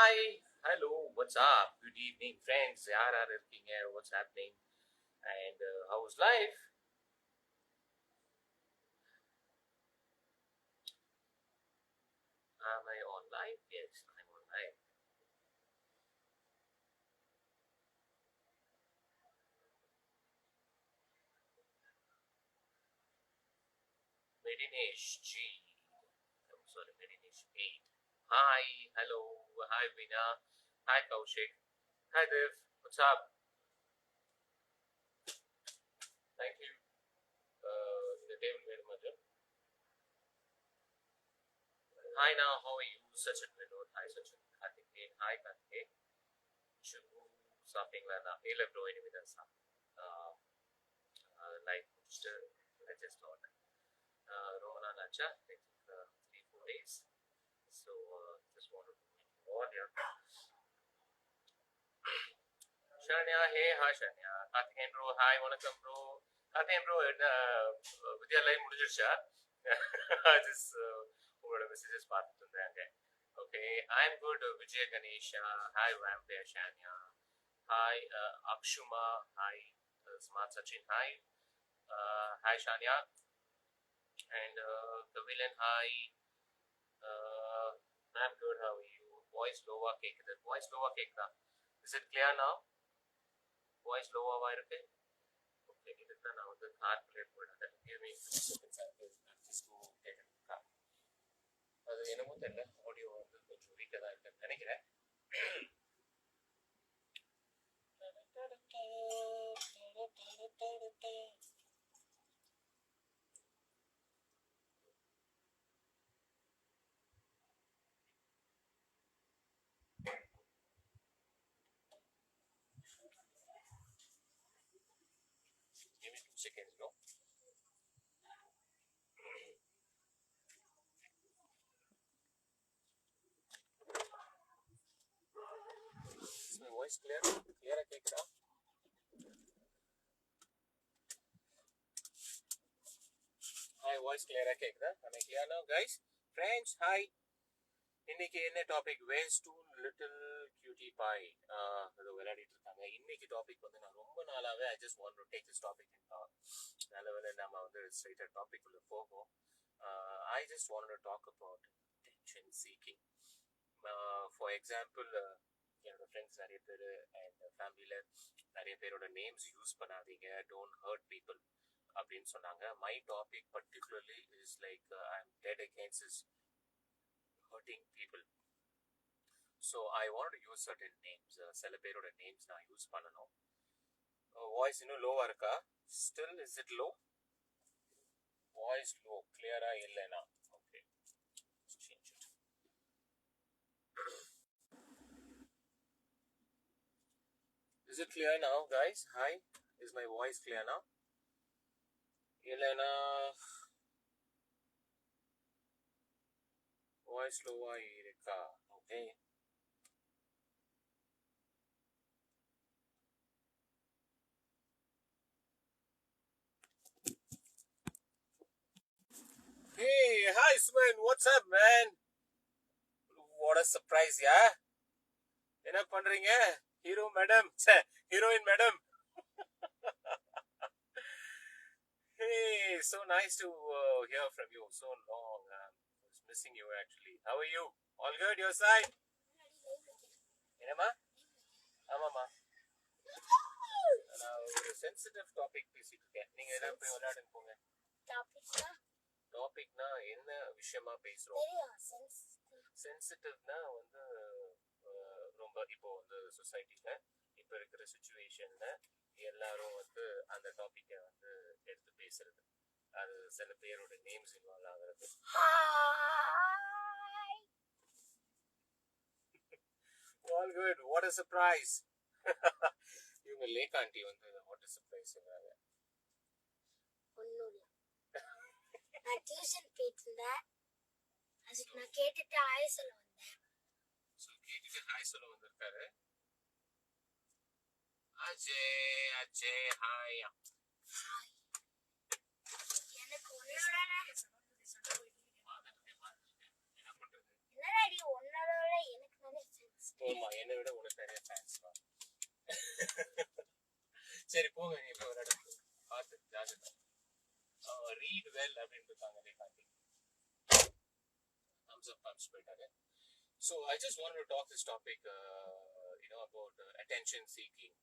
Hi, hello, what's up? Good evening, friends. यार are working here. What's happening? And how's life? Am I on live? Yes, I'm on live. Medinesh G. I'm sorry, Medinesh 8. Hi, hello, hi Veena, hi Kaushik, hi Dev. What's up? Thank you. The table very much. Hi now, how are you? Sachin Vinod. Hi Sachin. Karthikeyan. Hi Karthikeyan. Shubhu. Something like that. Hey, bro. Anyway, that's like I just thought. Romana Nacha, I think 3 4 days. So just wanted to meet you all here. Shania, hey, hi Shania. Karthikeyan bro, hi, வணக்கம் bro. Karthikeyan bro, Vidyalayam முடிஞ்சிருச்சா? just உங்களோட messages பார்த்துட்டு இருந்தேன். Okay, I'm good. Vijay Ganesha, hi Vampire Shania, hi Akshuma, hi Smart Sachin, hi, hi Shania, and the villain, hi. I'm good. How are you? Voice lower cake. The voice lower cake. Is it clear now? Voice lower wire. Okay. இதுக்கு நான் வந்து car play போடுறேன். Give me 2 seconds. I'll just go take a car. அது என்னமோ தெரியல. Audio வந்து கொஞ்சம் வீக்காக தான் இருக்குன்னு நினைக்கிறேன். Give me 2 seconds, bro. Is my voice clear? Clear கேக்குதா? Hi, voice clear கேக்குதா? Am I clear now, guys? Friends, hi. இன்னைக்கு என்ன topic? Ways to little cutie boy அது விளையாடிட்டு இருக்காங்க. இன்னைக்கு டாபிக் வந்து நான் ரொம்ப நாளாவே I just want to take this topic in talk. நல்ல வேலை நம்ம வந்து ஸ்ட்ரைட்டாக டாபிக் உள்ள போகும். I just want to talk about tension seeking. For example, என்னோட ஃப்ரெண்ட்ஸ் நிறைய பேர் அண்ட் ஃபேமிலியில் நிறைய பேரோட நேம்ஸ் யூஸ் பண்ணாதீங்க, டோன்ட் ஹர்ட் பீப்புள் அப்படின்னு சொன்னாங்க. My topic particularly is like I am dead against is hurting people. So I want to use certain names. சில பேரோட நேம்ஸ் நான் யூஸ் பண்ணணும். வாய்ஸ் இன்னும் லோவா இருக்கா? Still is it low? Voice low, கிளியரா இல்லைனா? Okay, let's change it. Is it clear now, guys? Hi, is my voice clear now? இல்லைனா வாய்ஸ் லோவா இருக்கா? Okay. Hey, hi Sven, what's up man? What a surprise, yeah? என்ன பண்றீங்க? Hero madam, heroine madam. Hey, so nice to hear from you. So long. I was missing you actually. How are you? All good your side? என்னம்மா? ஆமாம்மா. நான் ஒரு sensitive topic பேசிட்டு இருக்கேன். நீங்க எல்லாம் போய் விளையாடுங்க போங்க. டாபிக்னா என்ன விஷயமா பேசுறோம்? சென்சிட்டிவ்னா வந்து ரொம்ப இப்போ வந்து சொசைட்டில இப்போ இருக்கிற சுச்சுவேஷன்ல எல்லாரும் வந்து அந்த டாபிக்கை வந்து எடுத்து பேசுறது, அது சில பேரோட நேம்ஸ் இன்வால்வ் ஆகுறது. All good. What a surprise. இவங்க லேக் ஆண்டி வந்து what a surprise சொல்றாங்க. ஒண்ணும் இல்ல, நான் டியூஷன் போயிட்டு இருந்தேன். அதுக்கு நான் கேட்டுட்டு ஹாய் சொல்ல வந்தேன். ஸோ கேட்டுட்டு ஹாய் சொல்ல வந்திருக்காரு. அஜய் அஜய் ஹாய். ஹாய். எனக்கு உன்னோட என்ன பண்றது? என்னடா உன்னோட எனக்கு நிறைய போமா, என்னை விட உனக்கு நிறைய ஃபேன்ஸ் தான். சரி போங்க, நீ இப்போ ஒரு இடத்துல பார்த்து ஜாகிரதா. ரீட் வெல் அப்படின்னு இருக்காங்க காட்டி thumbs up thumbs போயிட்டாங்க. So I just wanted to talk this topic, about attention seeking.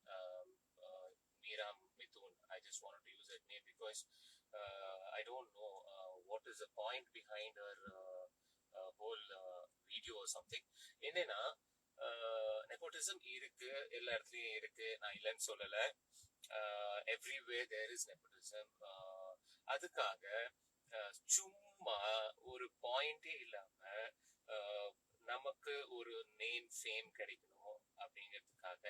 Meera Mithun, I just wanted to use that name because I don't know what is the point behind her whole video or something. என்னன்னா nepotism இருக்கு, எல்லா இடத்துலயும் இருக்கு, நான் இல்லைன்னு சொல்லல. Everywhere there is nepotism. அதுக்காக சும்மா ஒரு பாயிண்டே இல்லாம நமக்கு ஒரு நேம் ஃபேம் கிடைக்கணும் அப்படிங்கிறதுக்காக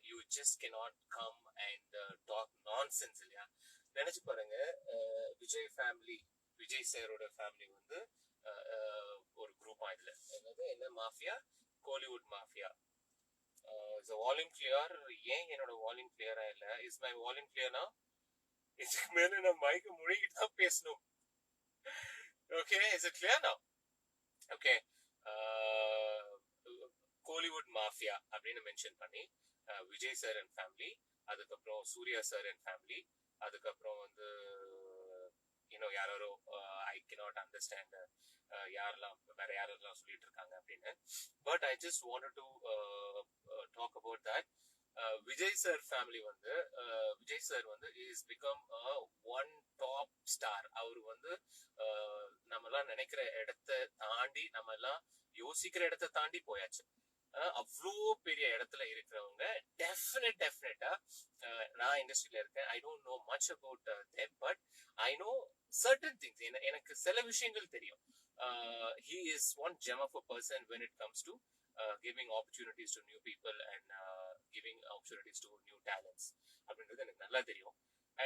you just cannot come and talk nonsense இல்லையா? நினைச்சு பாருங்க, விஜய் சாரோட ஃபேமிலி வந்து ஒரு குரூப் இதுல என்ன mafia, Kollywood mafia. Volume clear? ஏன் என்னோட வால்யூம் கிளியரா இல்ல? இஸ் மை வால்யூம் கிளியர்னா? இதுக்கு மேல நான் மைக்க முழுகிட்டு தான் பேசணும். Okay, is it clear now? Okay, Kollywood mafia அப்படின்னு மென்ஷன் பண்ணி விஜய் சார் அண்ட் ஃபேமிலி, அதுக்கப்புறம் சூர்யா சார் அண்ட் ஃபேமிலி, அதுக்கப்புறம் வந்து யாரோ ஐ cannot understand யாரெல்லாம் வேற யாரெல்லாம் சொல்லிட்டு இருக்காங்க அப்படின்னு. But I just wanted to talk about that. Vijay sir family வந்து விஜய் சார் வந்து is become one top star. அவர் வந்து நம்ம எல்லாம் நினைக்கிற இடத்தை தாண்டி, நம்ம எல்லாம் யோசிக்கிற இடத்தை தாண்டி போயாச்சு. அவ்வளோ பெரிய இடத்துல இருக்கிறவங்க டெஃபினட்டா நான் இண்டஸ்ட்ரியில இருக்கேன். I don't know much about them, but I know certain things. எனக்கு சில விஷயங்கள் தெரியும். He is one gem of a person when it comes to giving opportunities to new people and giving opportunities to new talents அப்படின்றது எனக்கு நல்லா தெரியும்.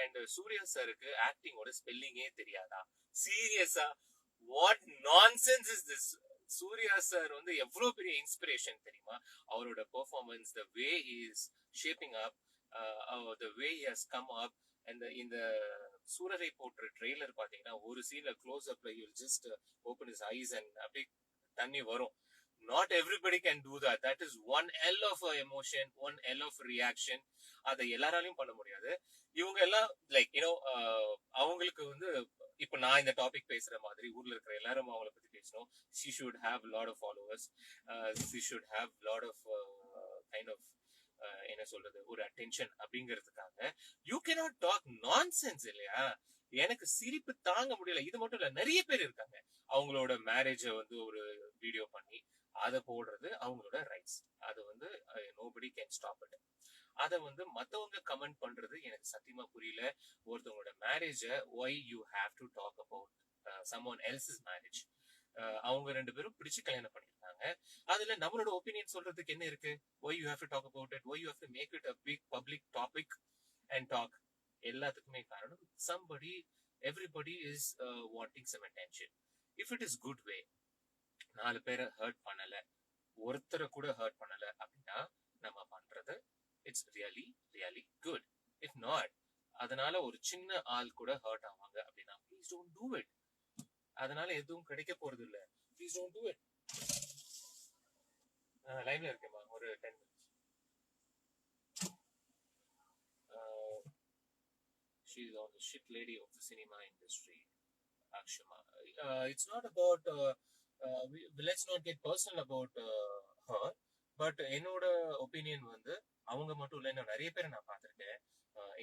And Surya சாருக்கு ஆக்டிங்கோட ஸ்பெல்லிங்கே தெரியாதா? சீரியஸா, what nonsense is this? Suriya sir வந்து எவ்வளவு பெரிய இன்ஸ்பிரேஷன் தெரியுமா? அவரோட performance, the way he is shaping up, the way he has come up, and இந்த சூரரை போன்ற ட்ரெய்லர் பாத்தீங்கன்னா ஒரு சீன்ல க்ளோஸ் அப்ல you just open his eyes and அப்படியே தண்ணி வரும். Not everybody can do that. That is one hell of a emotion, one hell of a reaction. அதை எல்லாராலையும் பண்ண முடியாது. இவங்க எல்லாம் லைக் அவங்களுக்கு வந்து இப்ப நான் இந்த டாபிக் பேசுற மாதிரி ஊர்ல இருக்கிற எல்லாரும் அவங்கள பத்தி பேசணும். she should have a lot of followers, she should have a lot of kind of என்ன சொல்றது, ஒரு அட்டென்ஷன் அப்படிங்கிறதுக்காக யூ cannot talk nonsense இல்லையா? எனக்கு சிரிப்பு தாங்க முடியல. இது மட்டும் இல்ல, நிறைய பேர் இருக்காங்க அவங்களோட மேரேஜ வந்து ஒரு வீடியோ பண்ணி அதை போடுறது அவங்களோட ரைட்ஸ். அது வந்து nobody can stop it. அதை வந்து மத்தவங்க கமெண்ட் பண்றது எனக்கு சத்தியமா புரியல. ஒருத்தவங்களோட மேரேஜ why you have to talk about someone else's marriage? அவங்க ரெண்டு பேரும் பிடிச்சு கல்யாணம் பண்ணிருக்காங்க, அதுல நம்மளோட ஒப்பீனியன் சொல்றதுக்கு என்ன இருக்கு? why you have to talk about it? why you have to make it a big public topic and talk? எல்லாத்துக்குமே காரணம் everybody is wanting some attention. if it is good way, 4 பேரை ஹர்ட் பண்ணல, ஒருத்தரை கூட hurt பண்ணல அப்படின்னா நம்ம பண்றது it's really really good. If not, அதனால ஒரு சின்ன ஆள் கூட ஹர்ட் ஆவாங்க அப்படின்னா ப்ளீஸ் டோன்ட் டூ இட். அதனால எதுவும் கிடைக்க போறது இல்ல. Please don't do it. லைவ்ல இருக்கேமா, ஒரு 10 minutes. She is the shit lady of the cinema industry, Akshama. It's not about let's not get personal about her, but என்னோட ஒப்பீனியன் வந்து அவங்க மட்டும் இல்ல, இன்னும் நிறைய பேரை நான் பார்த்திருக்கேன்.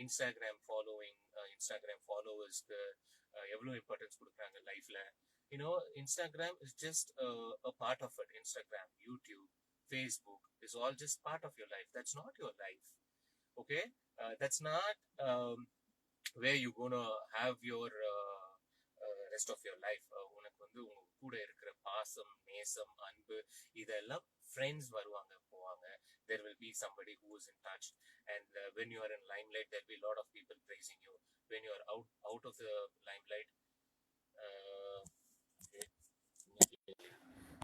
இன்ஸ்டாகிராம் ஃபாலோவிங், இன்ஸ்டாகிராம் ஃபாலோவர்ஸ்க்கு எவ்வளவு இம்பார்ட்டன்ஸ் கொடுக்குறாங்க லைஃப்ல. Instagram is just a part of it. Instagram, YouTube, Facebook is all just part of your life. That's not your life. Okay, that's not where you gonna have your rest of your life. உனக்கு வந்து உங்க கூட இருக்கிற பாசம், நேசம், அன்பு, இதெல்லாம் friends வருவாங்க போவாங்க. There will be somebody who is in touch, and when you are in limelight, there will be a lot of people praising you. When you are out of the limelight,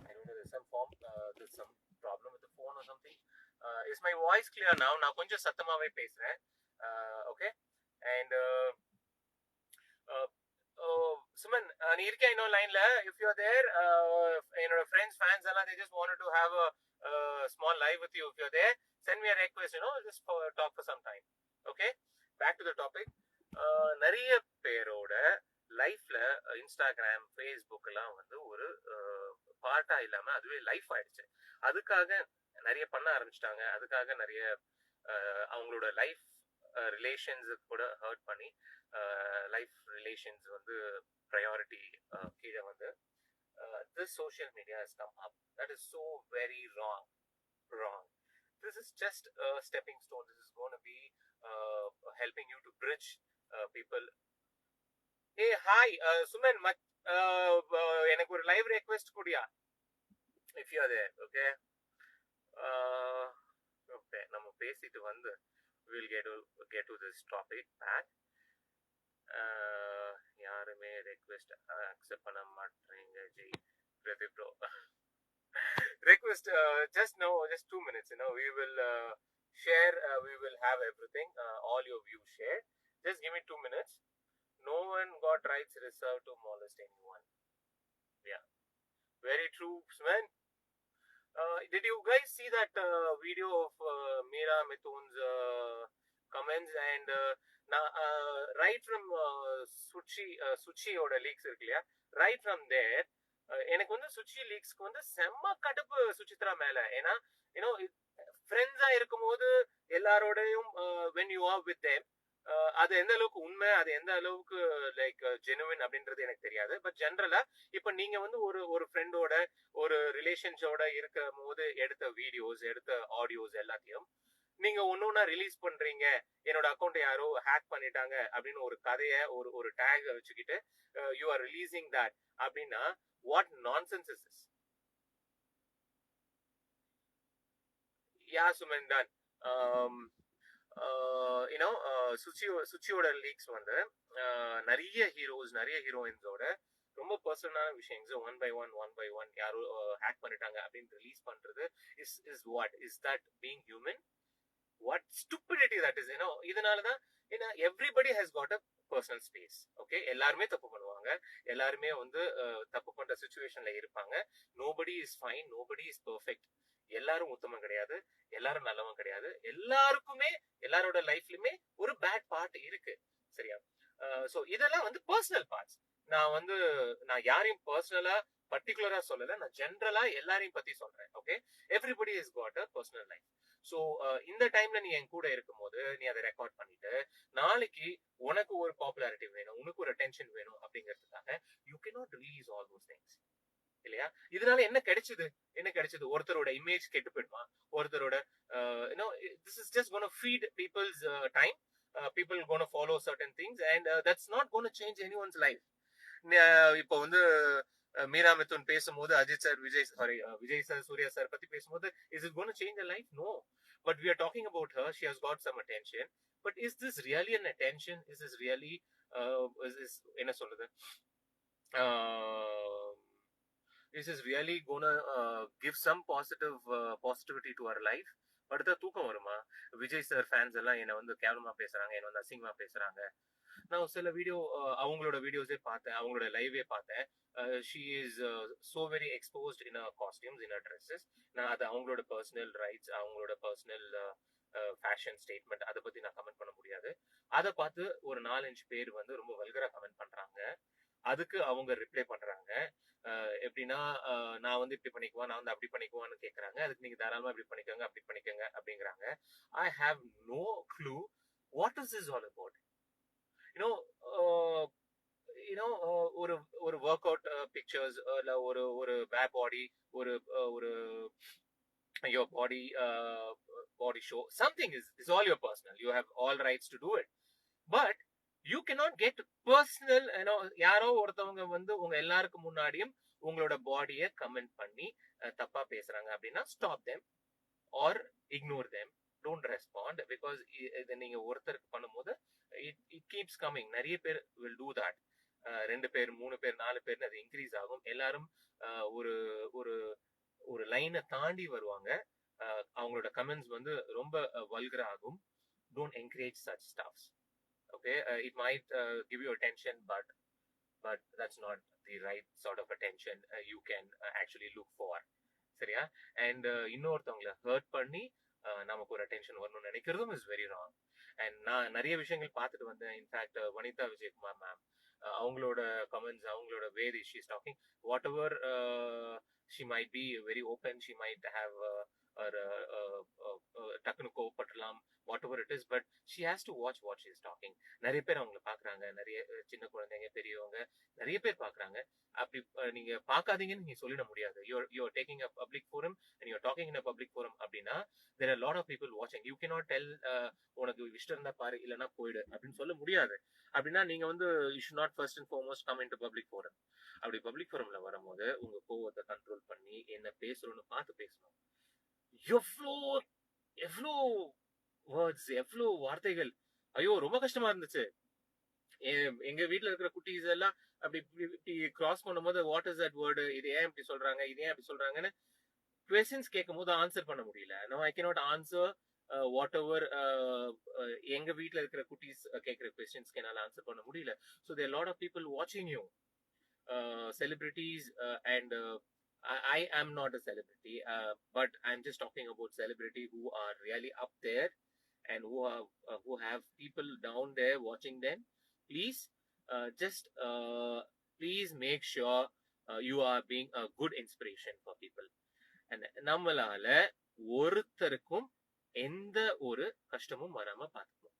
I don't know, there's some problem with the phone or something. Is my voice clear now? நான் கொஞ்சம் சத்தமாவே பேசுறேன். Okay, and Suman நீ இருக்கியா இன்னும் லைன்ல? If you are தேர், என்னோட friends fans எல்லாம் they just wanted to have a small live with you. If you're there, send me a request, just for talk for some time. Okay, back to the topic. நிறைய பேரோட லைஃப்ல Instagram Facebook எல்லாம் வந்து ஒரு பார்ட்டா இல்லாம அதுவே life ஆயிடுச்சு. அதுக்காக நிறைய பண்ண ஆரம்பிச்சிட்டாங்க. அதுக்காக நிறைய அவங்களோட லைஃப் ரிலேஷன்ஸ் கூட ஹர்ட் பண்ணி லைஃப் ரிலேஷன்ஸ் வந்து ப்ரையாரிட்டி கீழே வந்து this social media has come up. That is so very wrong. This is just a stepping stone. This is going to be helping you to bridge people. Hey, hi, Suman, எனக்கு ஒரு live request Gudiya, if you are there. Okay, okay, நம்ம பேசிட்டு வந்து we'll get to this topic back. யாருமே request accept பண்ண மாட்டேங்க G Pradeep bro. Request, just 2 minutes, we will share, we will have everything, all your views shared. Just give me 2 minutes. No one got rights reserved to molest anyone. Yeah, very true, man. Did you guys see that video of Meera Mithun's comments? And right from Suchiயோட leaks இருக்கு இல்லையா, right from there எனக்கு வந்து சுச்சி லீக்ஸ்க்கு வந்து செம்ம கடுப்பு சுச்சித்ரா மேல. ஏன்னா ஃப்ரெண்ட்ஸா இருக்கும் போது எல்லாரோடையும் when you are with them, அது எந்த அளவுக்கு உண்மை, அது எந்த அளவுக்கு லைக் ஜெனுவின் அப்படின்றது எனக்கு தெரியாது. பட் ஜென்ரலா இப்ப நீங்க வந்து ஒரு ஃப்ரெண்டோட ஒரு ரிலேஷன்ஷோட இருக்கும் போது எடுத்த வீடியோஸ், எடுத்த ஆடியோஸ் எல்லாத்தையும் நீங்க ஒன்னொன்னா ரிலீஸ் பண்றீங்க. என்னோட அக்கௌண்ட் யாரோ ஹேக் பண்ணிட்டாங்க அப்படின்னு ஒரு கதையை ஒரு டேக் வச்சுக்கிட்டு யூ ஆர் ரிலீசிங் தட் அப்படின்னா what nonsense is this? Yeah, Suman, done. சுச்சியோட லீக்ஸ் வந்து நிறைய ஹீரோஸ், நிறைய ஹீரோயின்ஸோட ரொம்ப பர்சனலான விஷயங்கள் ஒன் பை ஒன் யாரோ ஹேக் பண்ணிட்டாங்க அப்படின்னு ரிலீஸ் பண்றது is what is that being human? What stupidity that is. இதனாலதான் everybody has got a personal space. Okay, எல்லாருமே தப்பு பண்ணுவாங்க, எல்லாருமே வந்து தப்பு பண்ற சிச்சுவேஷன்ல இருப்பாங்க. nobody is fine, nobody is perfect. எல்லாரும் உத்தமம் கிடையாது, எல்லாரும் நல்லவன் கிடையாது. எல்லாருக்குமே எல்லாரோட லைஃப்லயுமே ஒரு பேட் பார்ட் இருக்கு. சரியா? சோ இதெல்லாம் வந்து பர்சனல் பார்ட்ஸ். நான் யாரையும் பர்சனலா பர்டிகுலரா சொல்லல, நான் ஜென்ரலா எல்லாரையும் பத்தி சொல்றேன். Okay, everybody is got a personal life. So இந்த டைம்ல நீ என் கூட இருக்கும் போது நீ அதை ரெக்கார்ட் பண்ணிட்டு நாளைக்கு உனக்கு ஒரு பாப்புலாரிட்டி வேணும், உனக்கு ஒரு அட்டென்ஷன் வேணும் அப்படிங்கிறதுக்காக you cannot release all those things இல்லையா? இதனால என்ன கிடைச்சது? ஒருத்தரோட இமேஜ் கெட்டு போயிடுமா? ஒருத்தரோட this is just gonna feed people's time. people going to follow certain things and that's not going to change anyone's life. இப்போ வந்து மீரா மிதுன் பேசும்போது Ajith sir, Vijay sir, Suriya sir பத்தி பேசும்போது is it going to change her life? No, but we are talking about her. She has got some attention, but is this really an attention? Is this really என்ன சொல்றது, this is really gonna give some positivity to our life? படுத்தா தூக்கம் வருமா? Vijay sir fans எல்லாம் என்ன வந்து கேவலமா பேசுறாங்க, என்ன வந்து அசிங்கமா பேசுறாங்க. நான் சில அவங்களோட வீடியோஸே பார்த்தேன், அவங்களோட லைவே பார்த்தேன். She is so very exposed in her costumes, in her dresses. நான் அது அவங்களோட பர்சனல் ரைட்ஸ், அவங்களோட பர்சனல் ஃபேஷன் ஸ்டேட்மெண்ட், அதை பத்தி நான் கமெண்ட் பண்ண முடியாது. அதை பார்த்து ஒரு 4-5 பேர் வந்து ரொம்ப வல்கரா கமெண்ட் பண்றாங்க. அதுக்கு அவங்க ரிப்ளை பண்றாங்க. எப்படின்னா நான் வந்து இப்படி பண்ணிக்குவேன், நான் வந்து அப்படி பண்ணிக்குவான்னு கேட்கறாங்க. அதுக்கு நீங்க தாராளமா இப்படி பண்ணிக்கோங்க, அப்படி பண்ணிக்கோங்க அப்படிங்கிறாங்க. I have no clue what is this all about. ஒரு ஒர்க் அவுட் பிக்சர்ஸ், இல்ல ஒரு பேக் பாடி, ஒரு your body show, something is all your personal. You have all rights to do it, but you cannot get personal. யாரோ ஒருத்தவங்க வந்து உங்க எல்லாருக்கும் முன்னாடியும் உங்களோட பாடியை கமெண்ட் பண்ணி தப்பா பேசுறாங்க அப்படின்னா stop them or ignore them. Don't respond, because இதை நீங்க ஒருத்தருக்கு பண்ணும்போது it keeps coming. நிறைய பேர் will do that. 2 பேர், 3 பேர், 4 பேர்னு அது இன்க்ரீஸ் ஆகும். எல்லாரும் ஒரு லைனை தாண்டி வருவாங்க. அவங்களோட கமெண்ட்ஸ் வந்து ரொம்ப வல்கரா ஆகும். Don't encourage such stuffs. Okay, it might give you attention, but but that's not the right sort of attention you can actually look for. சரியா? And இன்னொருத்தவங்களை ஹர்ட் பண்ணி நமக்கு ஒரு அட்டென்ஷன் வரணும்னு நினைக்கிறதும் இஸ் வெரி ராங். அண்ட் நான் நிறைய விஷயங்கள் பார்த்துட்டு வந்தேன். இன்ஃபேக்ட் வனிதா விஜயகுமார் மேம், அவங்களோட கமெண்ட்ஸ், அவங்களோட way she is talking, whatever she might be very open, she might have டக்குனு கோவப்படலாம், whatever it is, but she has to watch what she is talking. நிறைய பேர் அவங்களை பாக்குறாங்க, நிறைய சின்ன குழந்தைங்க, பெரியவங்க நிறைய பேர் பாக்குறாங்க. அப்படி நீங்க பாக்காதீங்கன்னு நீங்க சொல்லிட முடியாது. you're taking a public forum and you're talking in a public forum அப்படின்னா there are a lot of people watching. You cannot tell உனக்கு இஷ்டம் இருந்தா பாரு இல்லைன்னா போயிடு அப்படின்னு சொல்ல முடியாது. அப்படின்னா நீங்க வந்து you should not first and foremost come into public forum. அப்படி பப்ளிக் ஃபோரம்ல வரும்போது உங்க கோவத்தை கண்ட்ரோல் பண்ணி என்ன பேசுறோம்னு பார்த்து பேசணும். எவ்வளோ எவ்வளோ வேர்ட்ஸ், எவ்வளோ வார்த்தைகள், ஐயோ ரொம்ப கஷ்டமா இருந்துச்சு. எங்க வீட்டுல இருக்கிற குட்டீஸ் எல்லாம் அப்படி இப்படி கிராஸ் பண்ணும்போது வாட் இஸ் தட் வேர்டு, இது ஏன் இப்படி சொல்றாங்க, இது ஏன் அப்படி சொல்றாங்கன்னு கொஸ்டின்ஸ் கேட்கும் போது ஆன்சர் பண்ண முடியல. No I cannot answer whatever எங்க வீட்டுல இருக்கிற குட்டீஸ் கேட்கிற கொஸ்டின்ஸ்க்கு என்னால ஆன்சர் பண்ண முடியல. So there lot of people வாட்சிங் you, celebrities, and I am not a celebrity, but I'm just talking about celebrity who are really up there and who have people down there watching them. Please please make sure you are being a good inspiration for people. And நம்மளால ஒருத்தருக்கும் எந்த ஒரு கஷ்டமும் வராம பார்த்துக்கணும்.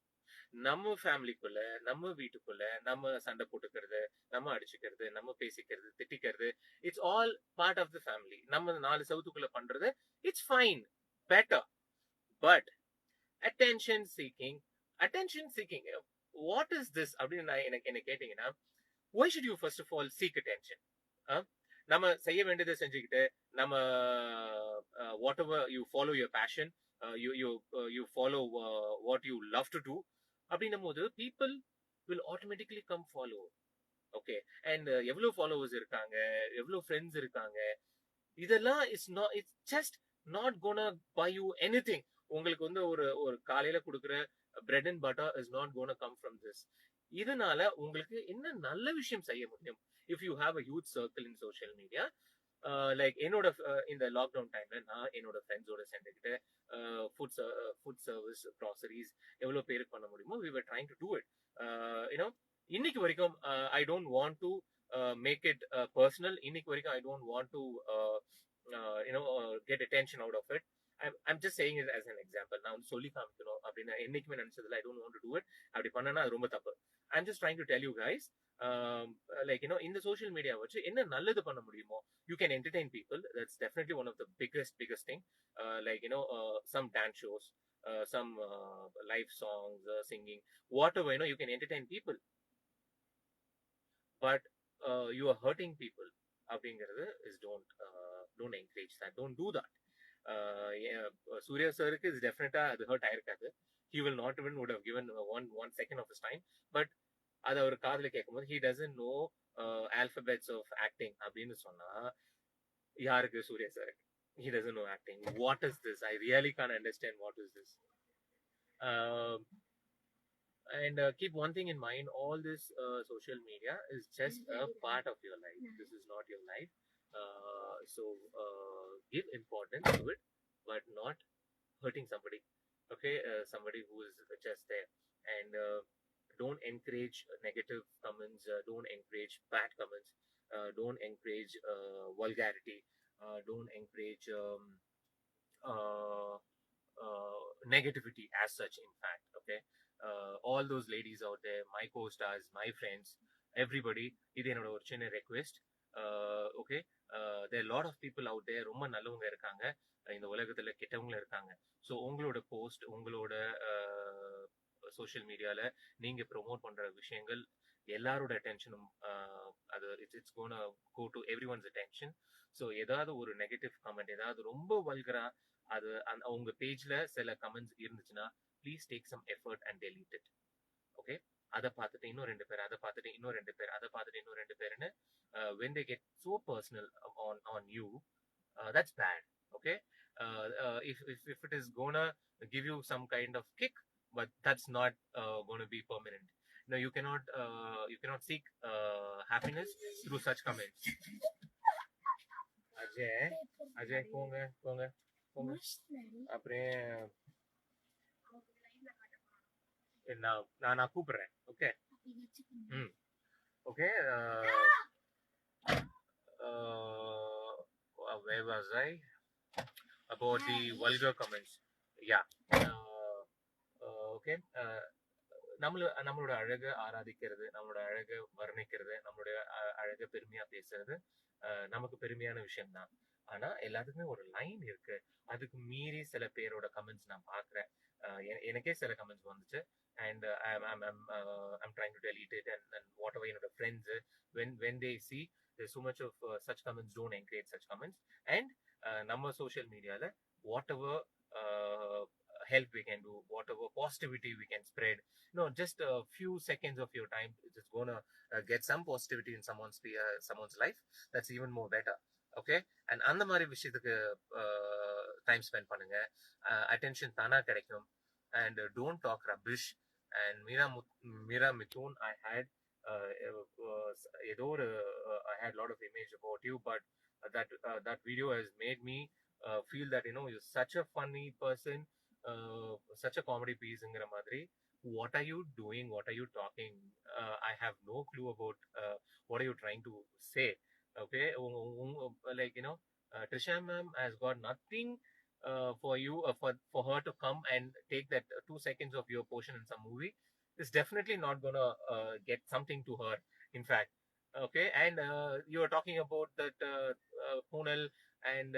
நம்ம ஃபேமிலிக்குள்ள, நம்ம வீட்டுக்குள்ள நம்ம சண்டை போட்டுக்கிறது, நம்ம அடிச்சுக்கிறது, நம்ம பேசிக்கிறது, திட்டிக்கிறது, it's all part of the family. நம்ம 4 செவத்துக்குள்ள பண்றது it's fine, better. But attention seeking, what is this அப்படின்னு என்ன கேட்டீங்கன்னா, why should you first of all seek attention? நம்ம செய்ய வேண்டியதை செஞ்சுக்கிட்டு நம்ம whatever you follow your passion, you follow what you love to do அப்படின்னும் போது people will automatically come follow. Okay, and எவ்வளவு ஃபாலோவர்ஸ் இருக்காங்க, எவ்வளவு ஃப்ரெண்ட்ஸ் இருக்காங்க, இதெல்லாம் it's just not gonna buy you anything. உங்களுக்கு வந்து ஒரு காலையில கொடுக்குற bread and butter is not gonna come from this. இதனால உங்களுக்கு என்ன நல்ல விஷயம் செய்ய முடியும்? If you have a huge circle in social media, like என்னோட இந்த லாக்டவுன் டைம்ல நான் என்னோட ஃப்ரெண்ட்ஸோட சேர்ந்துக்கிட்டு ஃபுட் சர்வீஸ், க்ராசரிஸ் எவ்வளவு பேருக்கு பண்ண முடியுமோ we were trying to do it. இன்னைக்கு வரைக்கும் I don't want to make it personal. இன்னைக்கு வரைக்கும் I don't want to get attention out of it. I'm just saying it as an example. நான் வந்து சொல்லி காமிக்கணும் அப்படின்னு என்னைக்குமே நினைச்சதில்ல. I don't want to do it. அப்படி பண்ணனா அது ரொம்ப தப்பு. I'm just trying to tell you guys, like இந்த சோஷியல் மீடியா வச்சு என்ன நல்லது பண்ண முடியுமோ, you can entertain people. That's definitely one of the biggest thing. Like some dance shows, some live songs, singing, whatever, you can entertain people. But you are hurting people அப்படிங்கிறது is don't encourage that. Don't do that. Surya sirக்கு is definitely அது hurt ஆயிருக்காது. He will not even would have given one second of his time. But அது அவர் காதுல கேட்கும்போது he doesn't know alphabets of acting அப்படின்னு சொன்னா யாருக்கு? சூர்யா சாருக்கு. He doesn't know acting. What is this? I really can't understand what is this. And keep one thing in mind, all this social media is just a part of your life. This is not your life. So give importance to it, but not hurting somebody. Okay, somebody who is just there. And don't encourage negative comments, don't encourage bad comments, don't encourage vulgarity, don't encourage negativity as such, in fact. Okay, all those ladies out there, my co-stars, my friends, everybody, இது என்னோட ஒரு சின்ன request. Okay, there are a lot of people out there, ரொம்ப நல்லவங்க இருக்காங்க இந்த உலகத்துல, கெட்டவங்களும் இருக்காங்க. ஸோ உங்களோட போஸ்ட், உங்களோட சோஷியல் மீடியால நீங்க ப்ரொமோட் பண்ற விஷயங்கள் எல்லாரோட அட்டென்ஷனும் அது it's gonna go to everyone's attention. So ஏதாவது ஒரு நெகட்டிவ் கமெண்ட், ஏதாவது ரொம்ப வல்கரா அது உங்க பேஜ்ல சில கமெண்ட்ஸ் இருந்துச்சுன்னா please take some effort and delete it. Okay, அதை பார்த்துட்டு இன்னும் 2 பேர், அதை பார்த்துட்டு இன்னும் 2 பேர், அதை பார்த்துட்டு இன்னும் 2 பேருன்னு when they get so personal on you, that's bad. Okay, if it is gonna give you some kind of kick, but that's not gonna be permanent. no, you cannot seek happiness through such comments. Ajay போங்க போங்க போங்க அப்படியே நான் கூப்பிடுறேன். Okay okay where was I? About the vulgar comments. Yeah. Okay. நம்மளோட அழகை ஆராதிக்கிறது, நம்மளோட அழகை வர்ணிக்கிறது, நம்மளுடைய அழகை பெருமையா பேசுறது நமக்கு பெருமையான விஷயம் தான். ஆனா எல்லாத்துக்குமே ஒரு லைன் இருக்கு. அதுக்கு மீறி சில பேரோட கமெண்ட்ஸ் நான் பாக்குறேன். எனக்கே சில கமெண்ட்ஸ் வந்துச்சு. And I'm trying to delete it, and whatever, you know, the friends, when they see there's so much of such comments, don't encourage such comments. And நம்ம social media la whatever help we can do, whatever positivity we can spread, just a few seconds of your time is just gonna get some positivity in someone's life. That's even more better. Okay. And அந்த மாதிரி விஷயத்துக்கு time spend பண்ணுங்க. Attention தானா கிடைக்கும். And don't talk rubbish. And Mira Mithun, I had I had a lot of image about you, but that video has made me feel that, you're such a funny person, such a comedy piece in Madri. What are you doing? What are you talking? I have no clue about what are you trying to say. Okay, like, Trisha ma'am has got nothing for you, for her to come and take that 2 seconds of your portion in some movie. Is definitely not gonna get something to her, in fact. Okay. And you are talking about that Poonal and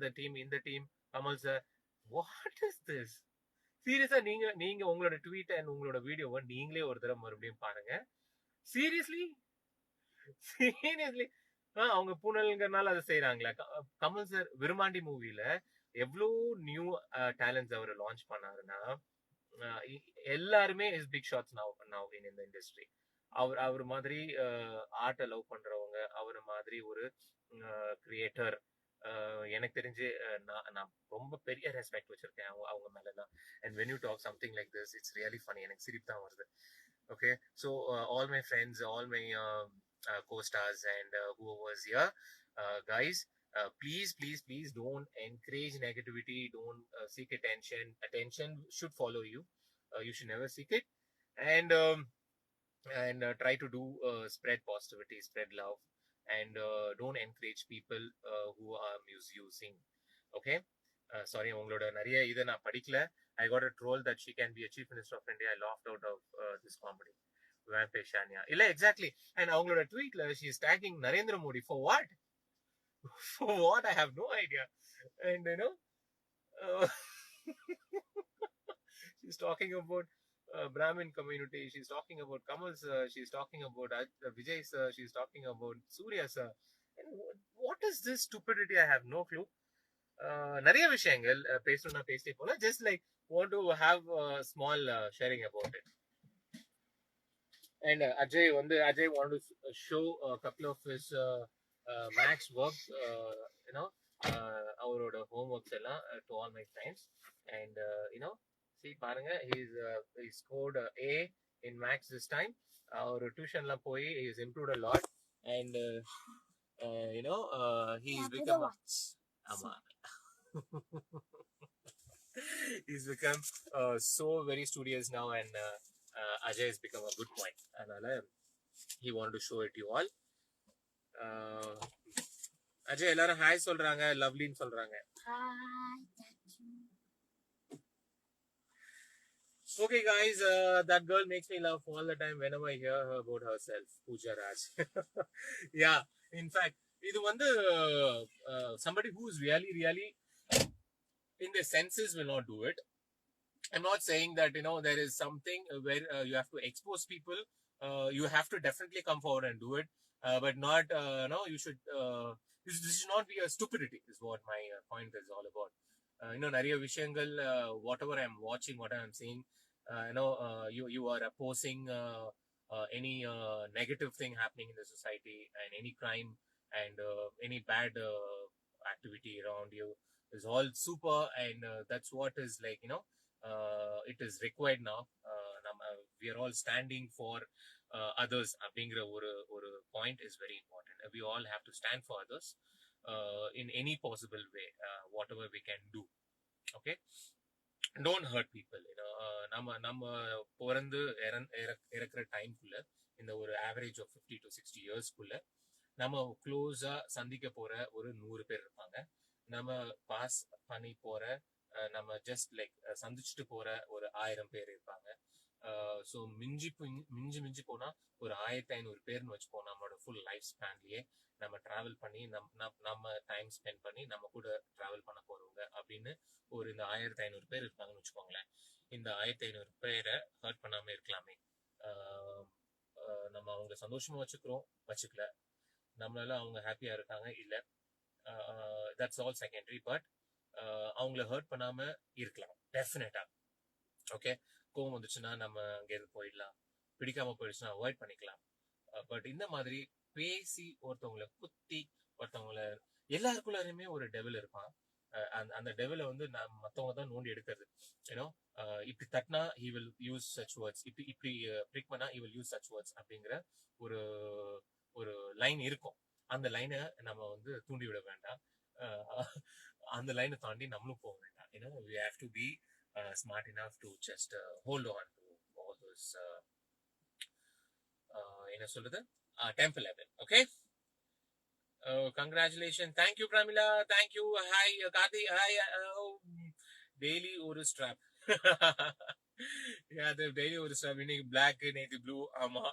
the team, in the team, Kamal sir. What is this? Seriously, நீங்க உங்களோட tweet and உங்களோட வீடியோவை நீங்களே ஒரு தடவை மறுபடியும் பாருங்க. Seriously அவங்க பூனல்ங்கிறனால அதை செய்யறாங்களா? கமல் சார் விருமாண்டி மூவில எவ்வளோ நியூ டேலண்ட்ஸ் அவர் லான்ச் பண்ணாருன்னா, எல்லாருமே is big shots now in இந்த இண்டஸ்ட்ரி. அவர் மாதிரி ஆர்ட்டை லவ் பண்றவங்க, அவர் மாதிரி ஒரு கிரியேட்டர், எனக்கு தெரிஞ்சு நான் ரொம்ப பெரிய ரெஸ்பெக்ட் வச்சிருக்கேன் அவங்க மேலதான். And when you talk something like this, it's really funny. எனக்கு சிரிப்பு தான் வருது. Okay, so all my friends, all my co-stars and whoever's here, guys, please don't encourage negativity. Don't seek attention. Attention should follow you. You should never seek it. And try to do spread positivity, spread love, and don't encourage people who are misusing. Okay. Sorry, உங்களோட நிறைய இதை நான் படிக்கல. I got a troll that she can be a chief minister of India. I laughed out of this comedy. Vampire Shania. இல்ல, exactly. And அவங்களோட tweetல she is tagging Narendra Modi for what? For what? I have no idea. And she's talking about Brahmin community. She's talking about Kamal sir. She's talking about Vijay sir. She's talking about Surya sir. And what is this stupidity? I have no clue. நிறைய விஷயங்கள் பேசணும்னா பேசிட்டே போல. Just like want to have a small sharing about it. And Ajay wanted to show a couple of his Max work, அவரோட homeworks எல்லாம் to all my friends. And see, பாருங்க, he scored A in Max this time. அவர் டியூஷன்லாம் போய் he has improved a lot. And he's become he's become so very studious now. And Ajay has become a good point. And he wanted to show it to you all. Ajay, எல்லாரும் hi சொல்றாங்க, லவ்லின்னு சொல்றாங்க. Okay, guys, that girl makes me laugh all the time whenever I hear her about herself, Pooja Raj. Yeah, in fact, இது வந்து somebody who is really in their senses will not do it. I'm not saying that there is something where you have to expose people. You have to definitely come forward and do it, but not you should this should not be a stupidity, is what my point is all about. நிறைய விஷயங்கள், whatever I'm watching, whatever I'm seeing, you are opposing any negative thing happening in the society, and any crime and any bad activity around you is all super. And that's what is like, it is required now. we are all standing for others அப்படிங்கிற ஒரு point is very important. We all have to stand for others in any possible way, whatever we can do. Okay, don't hurt people. நம்ம பிறந்து இறக்குற டைம்குள்ள இந்த ஒரு average of 50 to 60 இயர்ஸ்க்குள்ள நம்ம க்ளோஸா சந்திக்க போற ஒரு 100 பேர் இருப்பாங்க. நம்ம பாஸ் பண்ணி போற நம்ம ஜஸ்ட் லைக் சந்திச்சுட்டு போற ஒரு 1000 பேர் இருப்பாங்க. ஸோ மிஞ்சி போனா ஒரு 1500 பேர்னு வச்சுப்போம். நம்மளோட ஃபுல் லைஃப் ஸ்பேன்லயே நம்ம டிராவல் பண்ணி நம்ம டைம் ஸ்பெண்ட் பண்ணி நம்ம கூட டிராவல் பண்ண போறவங்க அப்படின்னு ஒரு இந்த 1500 பேர் இருக்காங்கன்னு வச்சுக்கோங்களேன். இந்த 1500 பேரை ஹர்ட் பண்ணாம இருக்கலாமே. நம்ம அவங்க சந்தோஷமா வச்சுக்கல, நம்மளால அவங்க ஹாப்பியா இருக்காங்க இல்ல, தட்ஸ் ஆல் செகண்டரி. பட் அவங்கள ஹர்ட் பண்ணாம இருக்கலாம் டெஃபினட்டா. ஓகே, கோவம் வந்துச்சுன்னா நம்ம அங்க இருந்து போயிடலாம், பிடிக்காம போயிடுச்சுன்னா அவாய்ட் பண்ணிக்கலாம். பட் இந்த மாதிரி பேசி ஒருத்தவங்களை குத்தி ஒருத்தவங்களை, எல்லாருக்குள்ளாருமே ஒரு டெவில் இருப்பான். அந்த டெவில வந்து மத்தவங்க தான் நோண்டி எடுக்கிறது. ஏன்னோ இப்படி தட்டினா he will use such words, இப்படி பிரிக் பண்ணா he will use such words அப்படிங்கிற ஒரு லைன் இருக்கும். அந்த லைனை நம்ம வந்து தூண்டி விட வேண்டாம். அந்த லைனை தாண்டி நம்மளும் போக வேண்டாம். we have to be smart enough to just hold on to all those என்ன சொல்றது temple level. Okay, congratulations, thank you Pramila, thank you. Hi Karthi, hi. Daily ஒரு strap. Yeah, the daily ஒரு strap, இன்னைக்கு black, நேத்து blue. ஆமா.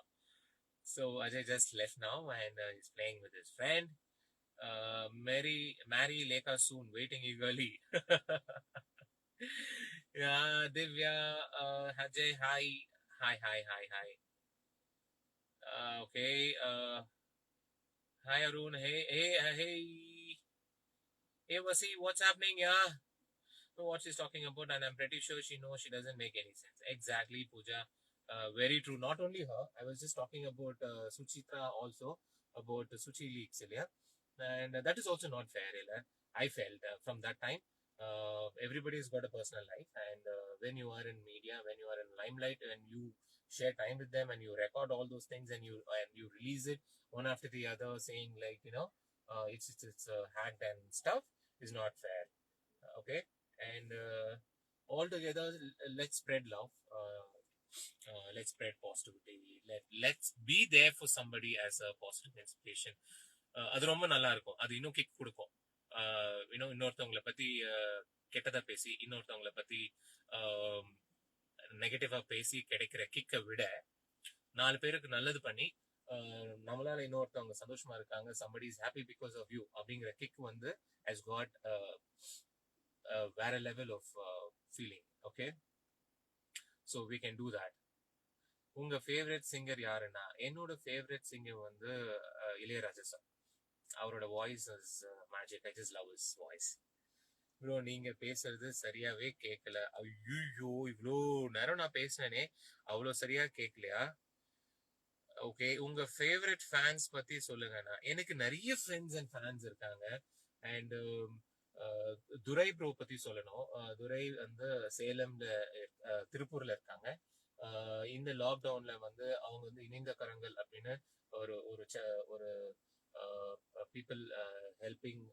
So Ajay just left now and he's playing with his friend. Marry Lekha soon, waiting eagerly. Yeah, Divya, Ajay, hi. Okay, hi Arun, hey Vasi, what's happening? Yeah, know what she's talking about, and I'm pretty sure she knows she doesn't make any sense. Exactly, Pooja. Very true. Not only her, I was just talking about Suchitra also, about Suchi leaks, yeah? And that is also not fair. I felt from that time, everybody's got a personal life, and when you are in media, when you are in limelight, and you share time with them and you record all those things and you release it one after the other, saying like it's hacked and stuff, is not fair. Okay, and all together, let's spread love. Let's spread positivity. Let's be there for somebody as a positive inspiration. அது ரொம்ப நல்லா இருக்கும். அது இன்னும் kick கொடுக்கும். இன்னொருத்தவங்களை பத்தி கெட்டதா பேசி, இன்னொருத்தவங்களை பத்தி நெகட்டிவா பேசி கிடைக்கிற கிக்கை விட 4 பேருக்கு நல்லது பண்ணி நம்மளால இன்னொருத்தவங்க சந்தோஷமா இருக்காங்க, somebody is happy because of you அப்படிங்கிற கிக் வந்து has got வேற level of feeling. Okay, so we can do that. உங்க ஃபேவரட் சிங்கர் யாருன்னா, என்னோட ஃபேவரட் சிங்கர் வந்து இளையராஜா சார். அவரோட voice is magic. I just love his voice. Bro நீங்க பேசுறது சரியாவே கேட்கல. ஐயோ, இவ்வளோ நேரம் நான் பேசினேனே, அவ்வளோ சரியா கேட்கலையா? ஓகே, உங்க ஃபேவரட் ஃபேன்ஸ் பத்தி சொல்லுங்கண்ணா. எனக்கு நிறைய ஃப்ரெண்ட்ஸ் அண்ட் ஃபேன்ஸ் இருக்காங்க. அண்ட் துரை ப்ரோ பத்தி சொல்லணும். துரை வந்து சேலம்ல, திருப்பூர்ல இருக்காங்க. இந்த லாக்டவுன்ல வந்து அவங்க வந்து இணைந்த கரங்கள் அப்படின்னு ஒரு பீப்புள் ஹெல்பிங்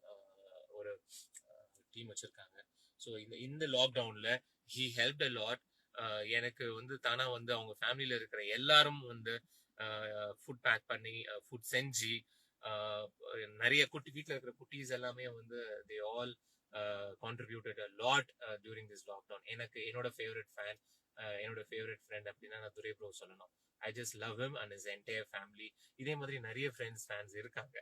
ஒரு டீம் வச்சிருக்காங்க. ஸோ இந்த லாக்டவுன்ல ஹி ஹெல்ப்ட் அ லாட். எனக்கு வந்து தானா வந்து அவங்க ஃபேமிலியில இருக்கிற எல்லாரும் வந்து ஃபுட் பேக் பண்ணி ஃபுட் செஞ்சு, நிறைய வீட்டில் இருக்கிற குட்டீஸ் எல்லாமே வந்து they all contributed a lot during this lockdown. எனக்கு என்னோட ஃபேவரட் ஃபேன், என்னோட ஃபேவரட் ஃப்ரெண்ட் அப்படின்னா நான் துரை ப்ரோ சொல்லணும். I just love him and his entire family. இதே மாதிரி நிறைய ஃபேன்ஸ் இருக்காங்க.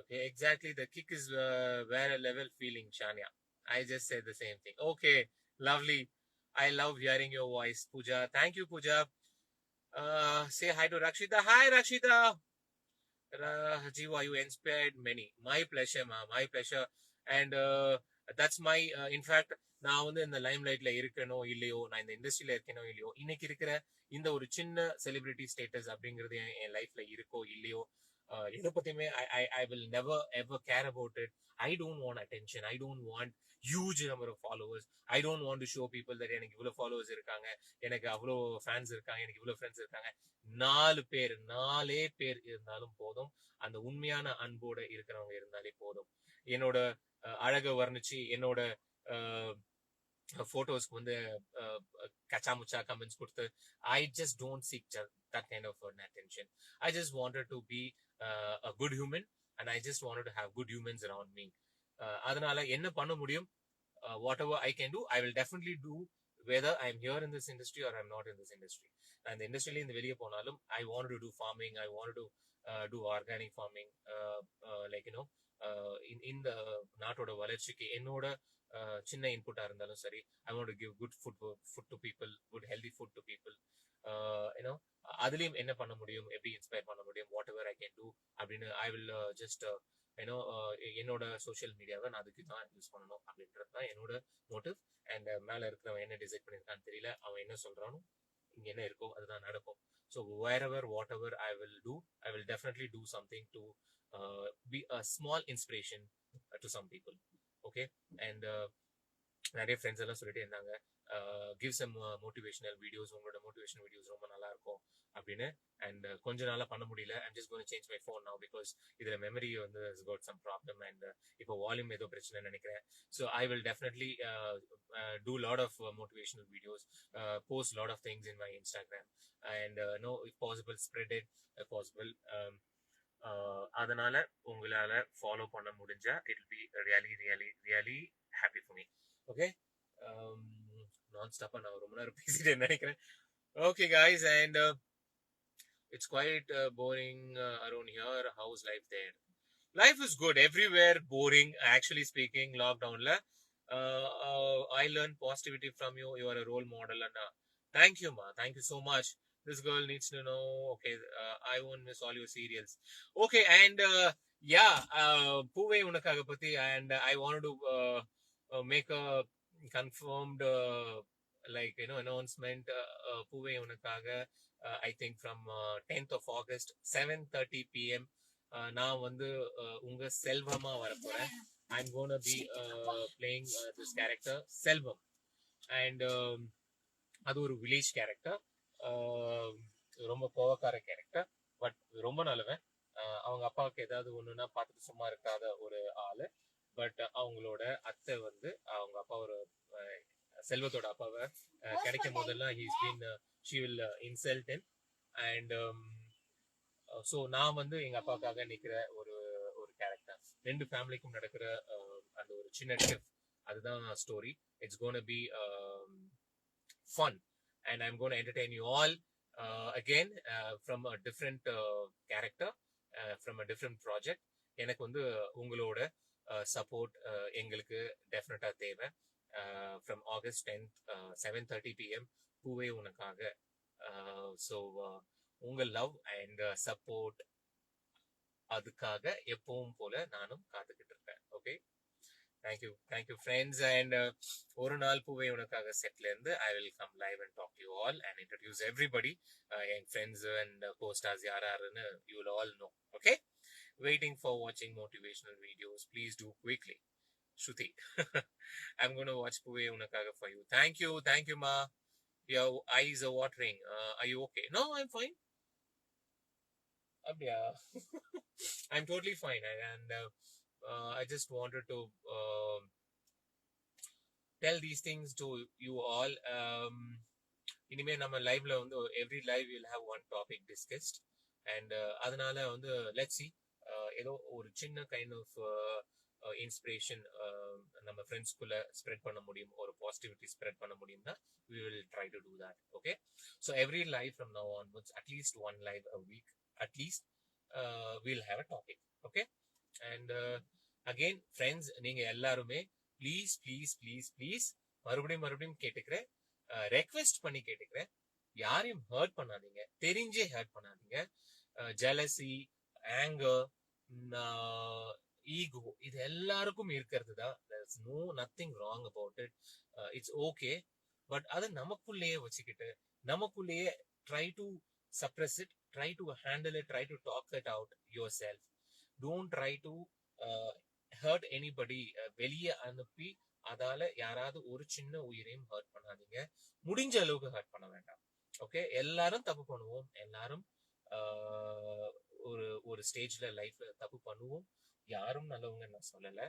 Okay, exactly. The kick is where a level feeling, Shania. I just said the same thing. Okay, lovely. I love hearing your voice, Pooja. Thank you, Pooja. Say hi to Rakshita. Hi, Rakshita. Jiva, you inspired many. My pleasure, ma. My pleasure. And that's my, in fact, நான் வந்து இந்த Lime லைட்ல இருக்கணும் இல்லையோ, நான் இந்த இண்டஸ்ட்ரியில இருக்கணும் இல்லையோ, இன்னைக்கு இருக்கிற இந்த ஒரு சின்ன செலிபிரிட்டி ஸ்டேட்டஸ் அப்படிங்கிறது என் லைஃப்ல இருக்கோ இல்லையோ, எதை பத்தியுமே I will never ever care about it. I don't want attention. I don't want huge number of followers. I don't want to show people that எனக்கு இவ்வளவு ஃபாலோவர்ஸ் இருக்காங்க, எனக்கு அவ்வளோ ஃபேன்ஸ் இருக்காங்க, எனக்கு இவ்வளவு ஃப்ரெண்ட்ஸ் இருக்காங்க. 4 பேர் இருந்தாலும் போதும். அந்த உண்மையான அன்போட இருக்கிறவங்க இருந்தாலே போதும். என்னோட அழக வர்ணிச்சு என்னோட போட்டோஸ்க்கு வந்து கச்சா முச்சா கமெண்ட்ஸ் கொடுத்து I just don't seek that kind of an attention. I just wanted to be a good human and I just wanted to have good humans around me. அதனால என்ன பண்ண முடியும், whatever I can do, I will definitely do, whether I'm here in this industry or I'm not in this industry. நான் இந்த இண்டஸ்ட்ரியில இருந்து வெளியே போனாலும் I wanted to do farming, I wanted to do organic farming, like இந்த நாட்டோட வளர்ச்சிக்கு என்னோட சின்ன இன்புட்டா இருந்தாலும் சரி, I want to give good food to people, good healthy food to people. அதுலயும் என்ன பண்ண முடியும், எப்படி இன்ஸ்பயர் பண்ண முடியும், what ever I can do அப்படின்னு I will just என்னோட சோஷியல் மீடியாவை நான் அதுக்கு தான் யூஸ் பண்ணணும் அப்படின்றது தான் என்னோட மோட்டிவ். அண்ட் மேல இருக்கிறவன் என்ன டிசைட் பண்ணியிருக்கான்னு தெரியல, அவன் என்ன சொல்றானோ இங்க என்ன இருக்கோ அதுதான் நடக்கும். So wherever whatever I will do, I will definitely do something to be a small inspiration to some people. Okay. And நிறைய ஃப்ரெண்ட்ஸ் எல்லாம் சொல்லிட்டு இருந்தாங்க, கிவ் சம் மோட்டிவேஷனல் வீடியோஸ், உங்களோட மோட்டிவேஷனல் வீடியோஸ் ரொம்ப நல்லா இருக்கும் அப்படின்னு. அண்ட் கொஞ்ச நாளா பண்ண முடியல. I'm just going to change my phone now because இதுல மெமரி வந்து has got some problem and இப்போ வால்யூம் ஏதோ பிரச்சனை நினைக்கிறேன். So I will definitely do lot of motivational videos, post lot of things in my Instagram and if possible spread it if possible. அதனால உங்களால follow பண்ண முடிஞ்சா it will be really happy for me. Okay. நான் ஸ்டாப்பா நான் ரொம்ப நேரம் பேசிட்டு நினைக்கிறேன். Okay guys, and it's quite boring around here. How's life there? Life is good everywhere. Boring actually speaking. Lockdown la I learned positivity from you. You are a role model and thank you ma, thank you so much. This girl needs to know. Okay, I won't miss all your serials. Okay, and yeah, Puve unakaga pati, and I wanted to make a confirmed announcement. Puve unakaga I think from 10th of August 7:30 p.m. நான் வந்து உங்க செல்வமா வரப்போறேன். I'm gonna be playing this character Selvam, and அது ஒரு village character. ரொம்ப கோவக்கார character, but ரொம்ப நல்லவன். அவங்க அப்பாவுக்கு ஏதாவது ஒண்ணுன்னா பார்த்துட்டு சும்மா இருக்காத ஒரு ஆளு. பட் அவங்களோட அத்தை வந்து அவங்க அப்பா ஒரு செல்வத்தோட அப்பாவை கிடைக்கும் போதெல்லாம் she will insult him. And so நான் வந்து எங்க அப்பாவுக்காக நிக்கிற ஒரு கேரக்டர். ரெண்டு ஃபேமிலிக்கும் நடக்கிற அந்த ஒரு சின்ன ட்ரிப், அதுதான் story. It's gonna be fun and I'm going to entertain you all again from a different character, from a different project. எனக்கு வந்து உங்களோட சப்போர்ட் எங்களுக்கு டெஃபினட்டா தேவை. from August 10th 7:30 p.m. பூவே உனக்காக. ஸோ உங்க லவ் அண்ட் சப்போர்ட் அதுக்காக எப்பவும் போல நானும் காத்துக்கிட்டு இருப்பேன். Okay, thank you friends. அண்ட் ஒரு நாள் பூவே உனக்காக செட்ல இருந்து I will come live and talk to you all and introduce everybody. N friends and co-stars யாருன்னு you will all know. Okay, waiting for watching motivational videos. Please do quickly. Shruti, I'm going to watch Puve Unakaga for you. Thank you ma. Your eyes are watering. Are you okay? No, I'm fine. Abya. I'm totally fine, and I just wanted to tell these things to you all. இனிமே நம்ம லைவ்ல வந்து every live we'll have one topic discussed, and அதனால வந்து let's see ஏதோ ஒரு சின்ன kind of inspiration நம்ம ஃப்ரெண்ட்ஸ்குள்ள ஸ்ப்ரெட் பண்ண முடியும், ஒரு பாசிட்டிவிட்டி ஸ்ப்ரெட் பண்ண முடியும்னா we will try to do that. Okay, so every live from now onwards, at least one live a week at least, we'll have a topic. Okay, and again friends, நீங்க எல்லாருமே please மறுபடியும் கேட்டுக்கிறேன், request பண்ணி கேட்டுக்கிறேன், யாரையும் hurt பண்ணாதீங்க, தெரிஞ்சே hurt பண்ணாதீங்க. ஜெலசி, ஆங்கர், ஈகோ, இது எல்லாருக்கும் இருக்கிறது தான். there's nothing wrong about it. It's okay, but அதை நமக்குள்ளேயே வச்சுக்கிட்டு நமக்குள்ளேயே try to suppress it, try to handle it, try to talk it out yourself. Don't try to hurt anybody. வெளியே அனுப்பி அதால யாராவது ஒரு சின்ன உயிரையும் ஹர்ட் பண்ணாதீங்க. முடிஞ்ச அளவுக்கு ஹர்ட் பண்ண வேண்டாம். ஓகே, எல்லாரும் தப்பு பண்ணுவோம், எல்லாரும் ஒரு ஒரு ஸ்டேஜ்ல லைஃப்ல தப்பு பண்ணுவோம். யாரும் நல்லவங்க நான் சொல்லல.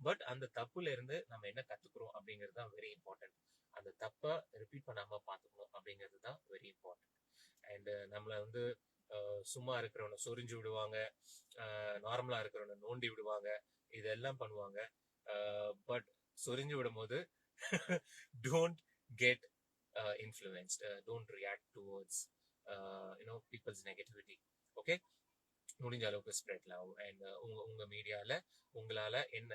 பட் அந்த தப்புல இருந்து நம்ம என்ன கத்துக்கிறோம் அப்படிங்கிறது தான் வெரி இம்பார்ட்டன்ட். அந்த தப்பை ரிப்பீட் பண்ணாம பாத்துக்கணும் அப்படிங்கிறது தான் வெரி இம்பார்ட்டன்ட். அண்ட் நம்மள வந்து சும்மா இருக்கிறவனை சொரிஞ்சு விடுவாங்க, நார்மலா இருக்கிறவனை நோண்டி விடுவாங்க, இதெல்லாம் பண்ணுவாங்க. பட் சொரிஞ்சு விடும் போது don't get influenced, don't react towards people's negativity. Okay, முடிஞ்ச அளவுக்கு ஸ்ப்ரெட் லவ். அண்ட் உங்க மீடியால உங்களால என்ன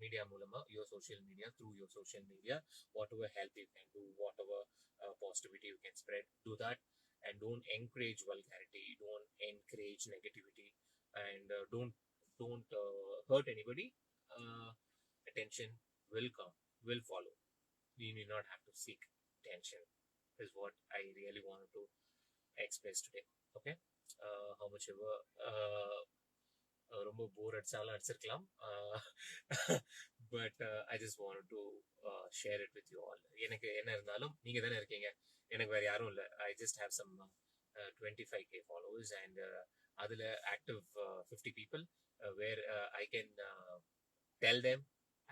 மீடியா மூலமா your social media, through your social media, what ever help you can do, what ever positivity you can spread, do that. And don't encourage vulgarity, don't encourage negativity, and don't hurt anybody. Attention will come, will follow. You need not have to seek attention, is what I really wanted to express today. Okay, how much ever ரொம்ப bore அடிச்சாலும் அடிச்சிருக்கலாம். But I just want to share it with you all. எனக்கு என்ன இருந்தாலும் நீங்க தானே இருக்கீங்க, எனக்கு வேற யாரும் இல்லை. I just have some 25K followers, and அதில் active 50 people where I can tell them,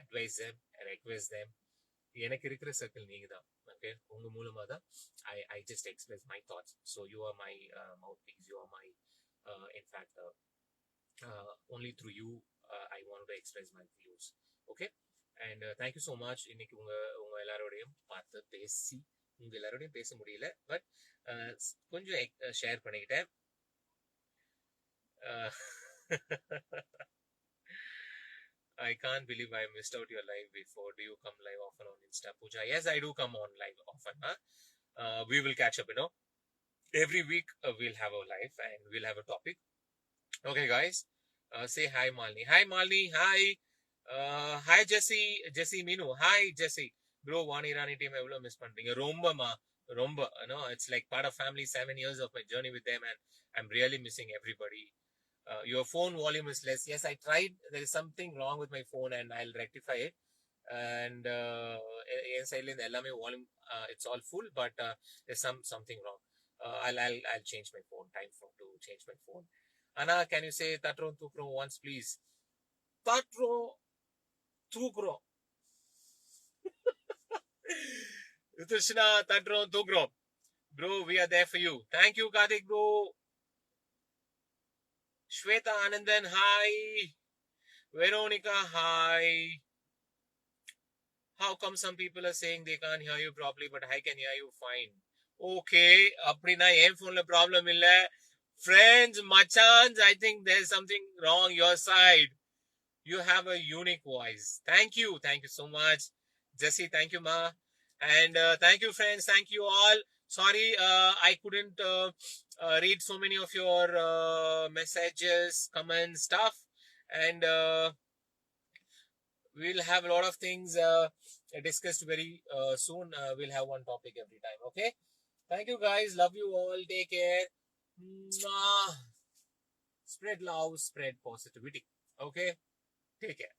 advise them, request them. எனக்கு இருக்கிற சர்க்கிள் நீங்க தான். ஓகே, உங்க மூலமா தான் I just express my thoughts. So you are my mouthpiece, you are my in fact only through you I want to express my views. Okay, and thank you so much. இன்னைக்கு உங்க எல்லாரோடையும் பார்த்து பேசி உங்க எல்லாரோடையும் பேச முடியல, பட் கொஞ்சம் ஷேர் பண்ணிக்கிட்டேன். I can't believe I missed out your live before. Do you come live often on Insta, Pooja? Yes, I do come on live often. We will catch up, every week we'll have a live and we'll have a topic. Okay, guys, say hi, Malini. Hi, Malini. Hi. Hi, Jesse Minu. Hi, Jesse. Bro, Vani Rani team evlo miss pandringa. Romba, it's like part of family. 7 years of my journey with them, and I'm really missing everybody. Your phone volume is less. Yes, I tried. There is something wrong with my phone, and I'll rectify it. And volume, it's all full, but there's something wrong. I'll change my phone. Time to change my phone. Anna, can you say Tatron Tukro once, please? Tatro Tukro. Utushna Tatron Tukro. Bro, we are there for you. Thank you, Karthik, bro. Shweta Anandan, hi. Veronica, hi. How come some people are saying they can't hear you properly, but I can hear you fine? Okay, appadina en phone la problem illa. Friends, machans, I think there's something wrong your side. You have a unique voice. Thank you so much. Jesse, thank you, ma. And thank you, friends. Thank you all. Sorry, I couldn't read so many of your messages, comments, stuff. And we'll have a lot of things discussed very soon. We'll have one topic every time. Okay. Thank you, guys. Love you all. Take care. Spread love, spread positivity. Okay. Take care.